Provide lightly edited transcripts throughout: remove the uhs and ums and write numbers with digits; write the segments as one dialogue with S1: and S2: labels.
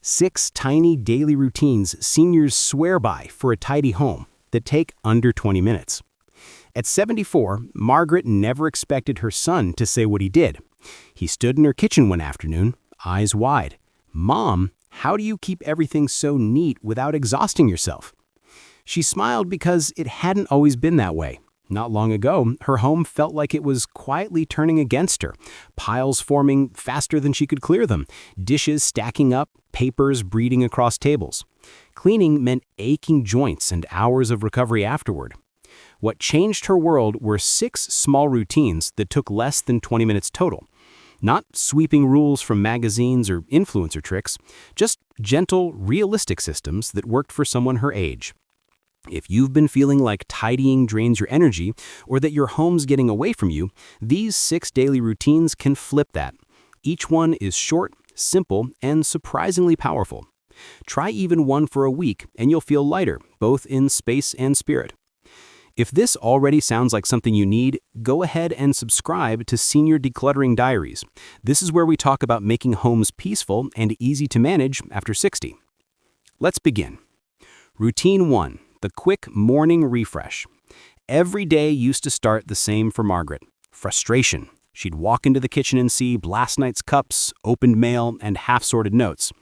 S1: 6 tiny daily routines seniors swear by for a tidy home that take under 20 minutes. At 74, Margaret never expected her son to say what he did. He stood in her kitchen one afternoon, eyes wide. "Mom, how do you keep everything so neat without exhausting yourself?" She smiled because it hadn't always been that way. Not long ago, her home felt like it was quietly turning against her, piles forming faster than she could clear them, dishes stacking up, papers breeding across tables. Cleaning meant aching joints and hours of recovery afterward. What changed her world were 6 small routines that took less than 20 minutes total. Not sweeping rules from magazines or influencer tricks, just gentle, realistic systems that worked for someone her age. If you've been feeling like tidying drains your energy or that your home's getting away from you, these 6 daily routines can flip that. Each one is short, simple, and surprisingly powerful. Try even one for a week and you'll feel lighter, both in space and spirit. If this already sounds like something you need, go ahead and subscribe to Senior Decluttering Diaries. This is where we talk about making homes peaceful and easy to manage after 60. Let's begin. Routine 1. The quick morning refresh. Every day used to start the same for Margaret. Frustration. She'd walk into the kitchen and see last night's cups, opened mail, and half-sorted notes.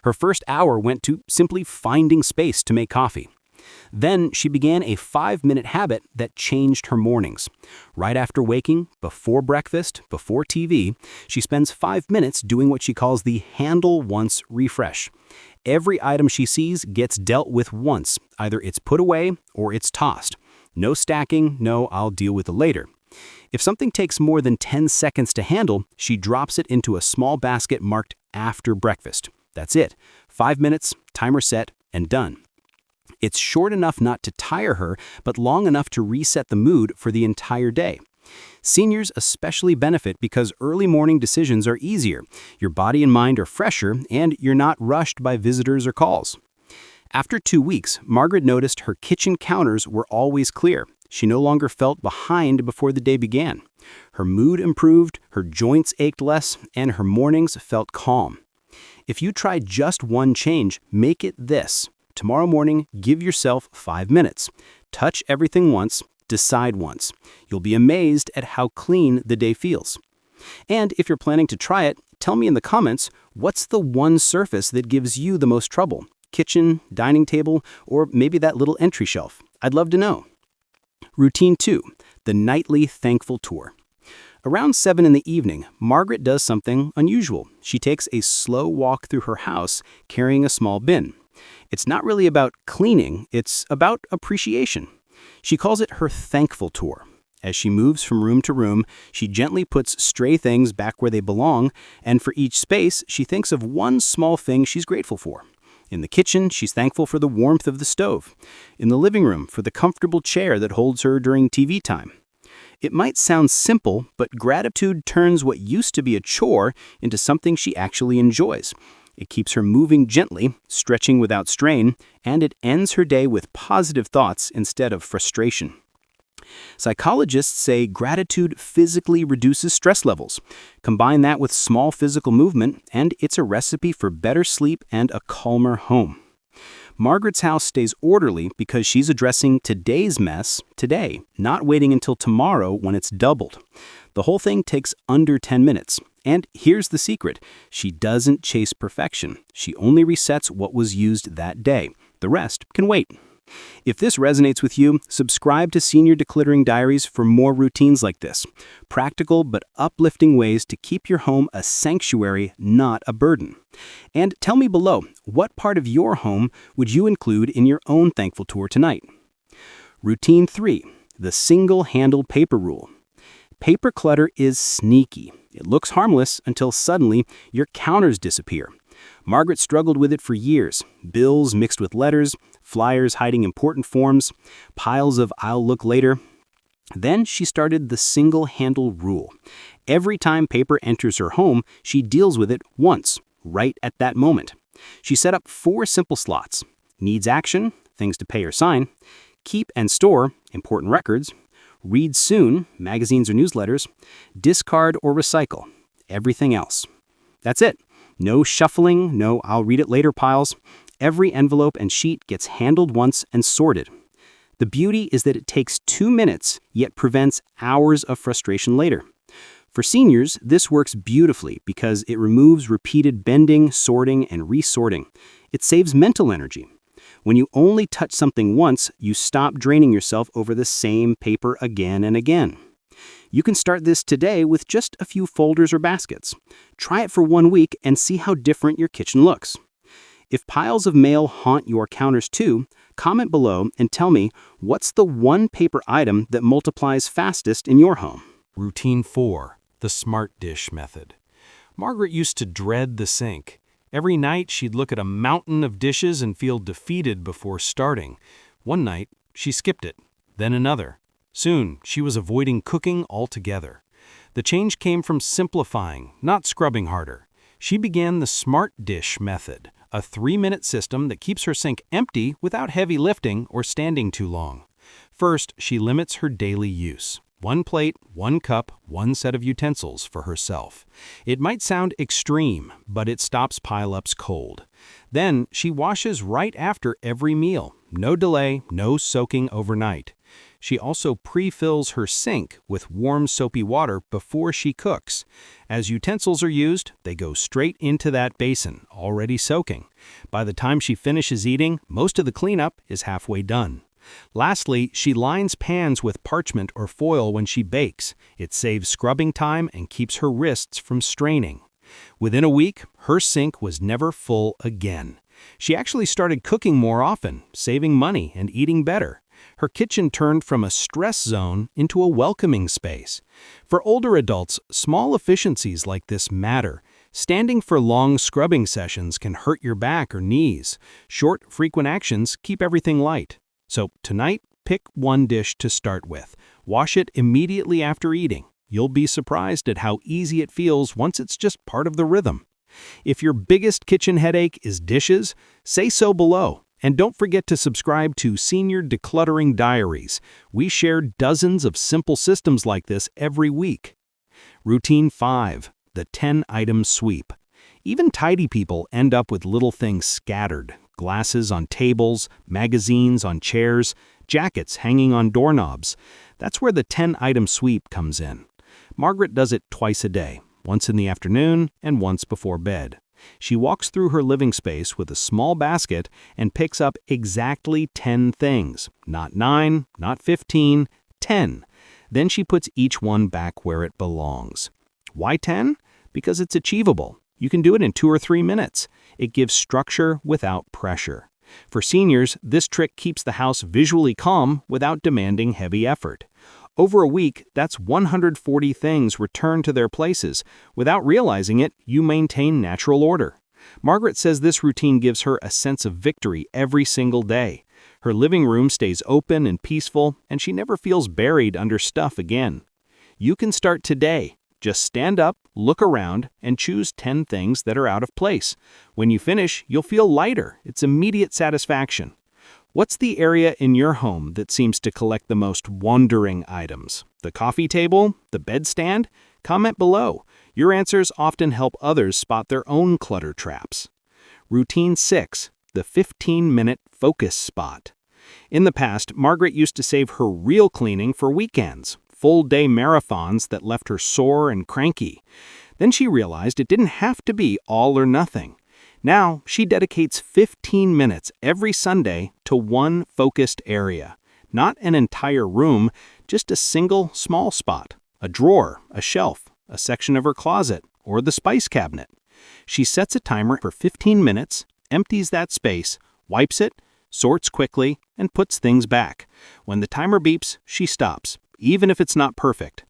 S1: Her first hour went to simply finding space to make coffee. Then she began a 5-minute habit that changed her mornings. Right after waking, before breakfast, before TV, she spends 5 minutes doing what she calls the handle once refresh. Every item she sees gets dealt with once. Either it's put away or it's tossed. No stacking, no "I'll deal with it later." If something takes more than 10 seconds to handle, she drops it into a small basket marked after breakfast. That's it. 5 minutes, timer set, and done. It's short enough not to tire her, but long enough to reset the mood for the entire day. Seniors especially benefit because early morning decisions are easier, your body and mind are fresher, and you're not rushed by visitors or calls. After 2 weeks, Margaret noticed her kitchen counters were always clear. She no longer felt behind before the day began. Her mood improved, her joints ached less, and her mornings felt calm. If you try just one change, make it this. Tomorrow morning, give yourself 5 minutes. Touch everything once, decide once. You'll be amazed at how clean the day feels. And if you're planning to try it, tell me in the comments, what's the one surface that gives you the most trouble? Kitchen, dining table, or maybe that little entry shelf? I'd love to know. Routine 2. The nightly thankful tour. Around 7 in the evening, Margaret does something unusual. She takes a slow walk through her house, carrying a small bin. It's not really about cleaning, it's about appreciation. She calls it her thankful tour. As she moves from room to room, she gently puts stray things back where they belong, and for each space, she thinks of one small thing she's grateful for. In the kitchen, she's thankful for the warmth of the stove. In the living room, for the comfortable chair that holds her during TV time. It might sound simple, but gratitude turns what used to be a chore into something she actually enjoys. It keeps her moving gently, stretching without strain, and it ends her day with positive thoughts instead of frustration. Psychologists say gratitude physically reduces stress levels. Combine that with small physical movement, and it's a recipe for better sleep and a calmer home. Margaret's house stays orderly because she's addressing today's mess today, not waiting until tomorrow when it's doubled. The whole thing takes under 10 minutes. And here's the secret. She doesn't chase perfection. She only resets what was used that day. The rest can wait. If this resonates with you, subscribe to Senior Decluttering Diaries for more routines like this. Practical but uplifting ways to keep your home a sanctuary, not a burden. And tell me below, what part of your home would you include in your own thankful tour tonight? Routine 3. The single-handle paper rule. Paper clutter is sneaky. It looks harmless until suddenly your counters disappear. Margaret struggled with it for years. Bills mixed with letters, flyers hiding important forms, piles of "I'll look later." Then she started the single-handle rule. Every time paper enters her home, she deals with it once, right at that moment. She set up 4 simple slots. Needs action, things to pay or sign. Keep and store, important records. Read soon, magazines or newsletters. Discard or recycle, everything else. That's it. No shuffling, no "I'll read it later" piles. Every envelope and sheet gets handled once and sorted. The beauty is that it takes 2 minutes, yet prevents hours of frustration later. For seniors, this works beautifully because it removes repeated bending, sorting, and resorting. It saves mental energy. When you only touch something once, you stop draining yourself over the same paper again and again. You can start this today with just a few folders or baskets. Try it for 1 week and see how different your kitchen looks. If piles of mail haunt your counters too, comment below and tell me what's the one paper item that multiplies fastest in your home.
S2: Routine 4. The smart dish method. Margaret used to dread the sink. Every night she'd look at a mountain of dishes and feel defeated before starting. One night, she skipped it, then another. Soon, she was avoiding cooking altogether. The change came from simplifying, not scrubbing harder. She began the smart dish method, a 3-minute system that keeps her sink empty without heavy lifting or standing too long. First, she limits her daily use. 1 plate, 1 cup, 1 set of utensils for herself. It might sound extreme, but it stops pileups cold. Then, she washes right after every meal. No delay, no soaking overnight. She also pre-fills her sink with warm soapy water before she cooks. As utensils are used, they go straight into that basin, already soaking. By the time she finishes eating, most of the cleanup is halfway done. Lastly, she lines pans with parchment or foil when she bakes. It saves scrubbing time and keeps her wrists from straining. Within a week, her sink was never full again. She actually started cooking more often, saving money and eating better. Her kitchen turned from a stress zone into a welcoming space. For older adults, small efficiencies like this matter. Standing for long scrubbing sessions can hurt your back or knees. Short, frequent actions keep everything light. So tonight, pick 1 dish to start with. Wash it immediately after eating. You'll be surprised at how easy it feels once it's just part of the rhythm. If your biggest kitchen headache is dishes, say so below. And don't forget to subscribe to Senior Decluttering Diaries. We share dozens of simple systems like this every week. Routine 5. The 10-item sweep. Even tidy people end up with little things scattered. Glasses on tables, magazines on chairs, jackets hanging on doorknobs. That's where the 10-item sweep comes in. Margaret does it twice a day, once in the afternoon and once before bed. She walks through her living space with a small basket and picks up exactly 10 things. Not 9, not 15, 10. Then she puts each one back where it belongs. Why 10? Because it's achievable. You can do it in 2 or 3 minutes. It gives structure without pressure. For seniors, this trick keeps the house visually calm without demanding heavy effort. Over a week, that's 140 things returned to their places. Without realizing it, you maintain natural order. Margaret says this routine gives her a sense of victory every single day. Her living room stays open and peaceful, and she never feels buried under stuff again. You can start today. Just stand up, look around, and choose 10 things that are out of place. When you finish, you'll feel lighter. It's immediate satisfaction. What's the area in your home that seems to collect the most wandering items? The coffee table? The bedstand? Comment below. Your answers often help others spot their own clutter traps. Routine 6. The 15-minute focus spot. In the past, Margaret used to save her real cleaning for weekends. Full-day marathons that left her sore and cranky. Then she realized it didn't have to be all or nothing. Now, she dedicates 15 minutes every Sunday to one focused area. Not an entire room, just a single small spot. A drawer, a shelf, a section of her closet, or the spice cabinet. She sets a timer for 15 minutes, empties that space, wipes it, sorts quickly, and puts things back. When the timer beeps, she stops, even if it's not perfect.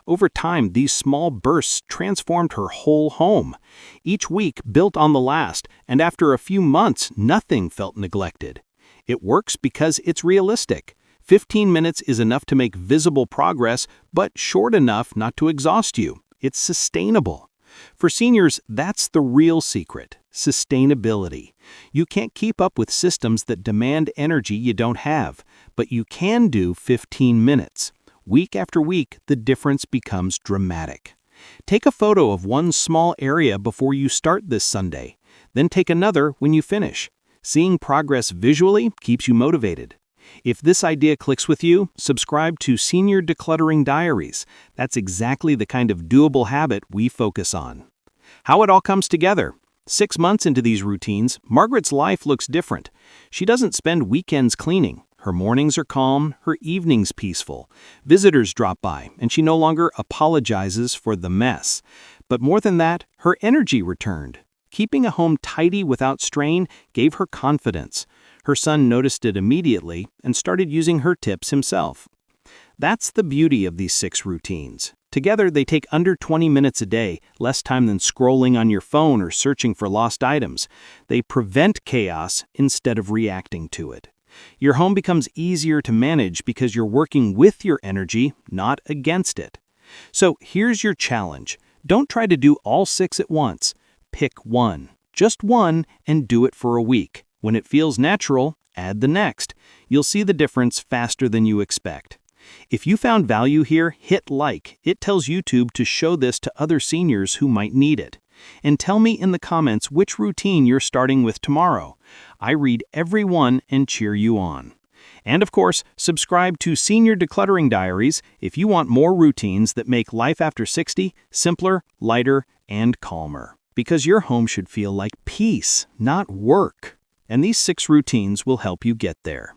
S2: Over time, these small bursts transformed her whole home. Each week built on the last, and after a few months, nothing felt neglected. It works because it's realistic. 15 minutes is enough to make visible progress, but short enough not to exhaust you. It's sustainable. For seniors, that's the real secret: sustainability. You can't keep up with systems that demand energy you don't have, but you can do 15 minutes. Week after week, the difference becomes dramatic. Take a photo of one small area before you start this Sunday. Then take another when you finish. Seeing progress visually keeps you motivated. If this idea clicks with you, subscribe to Senior Decluttering Diaries. That's exactly the kind of doable habit we focus on. How it all comes together. 6 months into these routines, Margaret's life looks different. She doesn't spend weekends cleaning. Her mornings are calm, her evenings peaceful. Visitors drop by, and she no longer apologizes for the mess. But more than that, her energy returned. Keeping a home tidy without strain gave her confidence. Her son noticed it immediately and started using her tips himself. That's the beauty of these 6 routines. Together, they take under 20 minutes a day, less time than scrolling on your phone or searching for lost items. They prevent chaos instead of reacting to it. Your home becomes easier to manage because you're working with your energy, not against it. So here's your challenge. Don't try to do all 6 at once. Pick one, just one, and do it for a week. When it feels natural, add the next. You'll see the difference faster than you expect. If you found value here, hit like. It tells YouTube to show this to other seniors who might need it. And tell me in the comments which routine you're starting with tomorrow. I read every one and cheer you on. And of course, subscribe to Senior Decluttering Diaries if you want more routines that make life after 60 simpler, lighter, and calmer. Because your home should feel like peace, not work. And these 6 routines will help you get there.